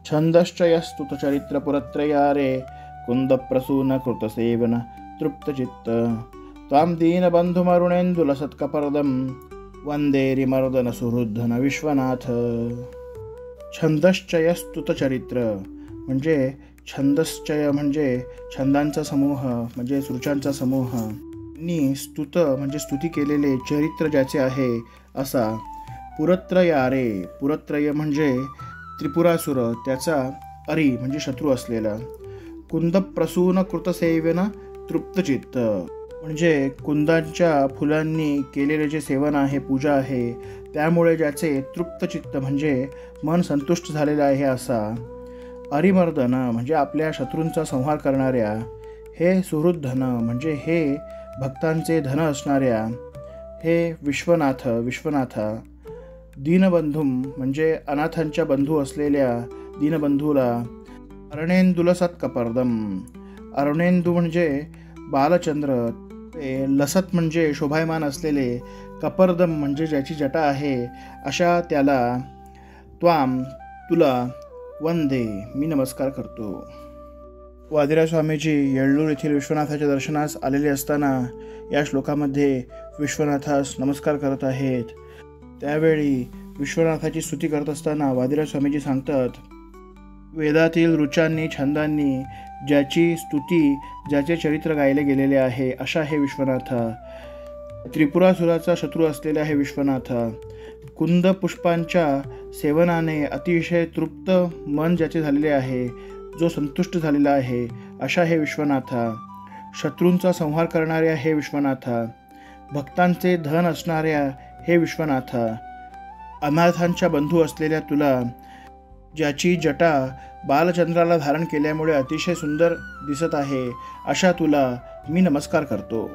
छन्दश्चयस्तुतचरित्रपुरत्रयारे कुन्दप्रसूनकृतसेवन तृप्तचित्त त्वां दीनबन्धुमरुणेन्दुलसत्कपर्दं वन्देरिमर्दन सुहृद्धन विश्वनाथ। छन्दश्चयस्तुतचरित्र म्हणजे छंदश्चय म्हणजे छंदांचा समूह म्हणजे सृचांचा समूह, नी स्तुत म्हणजे स्तुती केलेले चरित्र ज्याचे आहे असा, पुरत्रयारे पुरत्रय म्हणजे त्रिपुरासुर त्याचा अरी म्हणजे शत्रू असलेला, कुंदप्रसून कृतसेवन तृप्तचित्त म्हणजे कुंदांच्या फुलांनी केलेले जे सेवन आहे पूजा आहे त्यामुळे ज्याचे तृप्तचित्त म्हणजे मन संतुष्ट झालेलं आहे असा, अरिमर्दन म्हणजे आपल्या शत्रूंचा संहार करणाऱ्या, हे सुहृद्धन म्हणजे हे भक्तांचे धन असणाऱ्या, हे विश्वनाथा, दीनबंधुम म्हणजे अनाथांच्या बंधू असलेल्या दीनबंधूला, अरणेन्दुलसत्कपर्दम अरुणेंदू म्हणजे बालचंद्र, लसत म्हणजे शोभायमान असलेले, कपर्दम म्हणजे ज्याची जटा आहे अशा त्याला, त्वाम तुला, वंदे मी नमस्कार करतो। वादिराज स्वामीजी येळ्ळूर येथील विश्वनाथाच्या दर्शनास आलेले असताना या श्लोकामध्ये विश्वनाथास नमस्कार करत आहेत। त्यावेळी विश्वनाथाची स्तुती करत असताना वादिराज स्वामीजी सांगतात, वेदातील ऋचांनी छंदांनी ज्याची स्तुती ज्याचे चरित्र गायले गेलेले आहे अशा हे विश्वनाथा, त्रिपुरासुराचा शत्रू असलेला हे विश्वनाथा, कुंद पुष्पांच्या सेवनाने अतिशय तृप्त मन ज्याचे झालेले आहे, जो संतुष्ट झालेला आहे अशा हे विश्वनाथा, शत्रूंचा संहार करणाऱ्या हे विश्वनाथा, भक्तांचे धन असणाऱ्या हे विश्वनाथा, अनाथांच्या बंधू असलेल्या तुला, ज्याची जटा बालचंद्राला धारण केल्यामुळे अतिशय सुंदर दिसत आहे अशा तुला मी नमस्कार करतो।